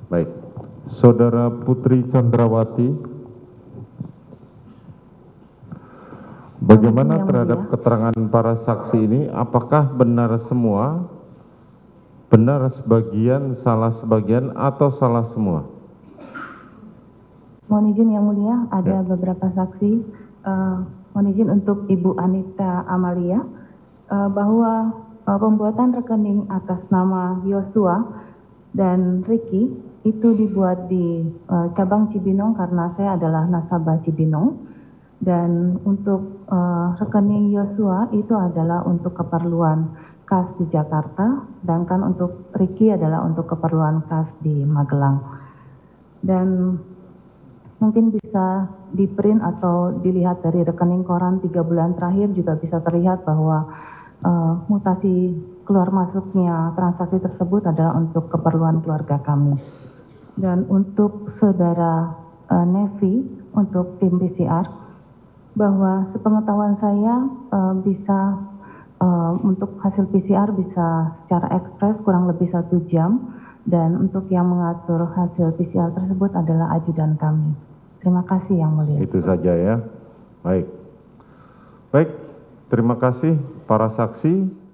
Baik. Saudara Putri Chandrawati, bagaimana terhadap keterangan para saksi ini? Apakah benar semua, benar sebagian, salah sebagian, atau salah semua? Mohon izin yang mulia, ada beberapa saksi. Mohon izin untuk Ibu Anita Amalia, bahwa pembuatan rekening atas nama Yosua dan Ricky itu dibuat di cabang Cibinong karena saya adalah nasabah Cibinong. Dan untuk rekening Yosua itu adalah untuk keperluan kas di Jakarta, sedangkan untuk Ricky adalah untuk keperluan kas di Magelang. Dan mungkin bisa di print atau dilihat dari rekening koran 3 bulan terakhir juga bisa terlihat bahwa mutasi keluar masuknya transaksi tersebut adalah untuk keperluan keluarga kami. Dan untuk saudara Nevi, untuk tim PCR, bahwa sepengetahuan saya bisa untuk hasil PCR bisa secara ekspres kurang lebih 1 jam, dan untuk yang mengatur hasil PCR tersebut adalah ajudan kami. Terima kasih yang mulia. Itu saja ya. Baik. Baik, terima kasih para saksi.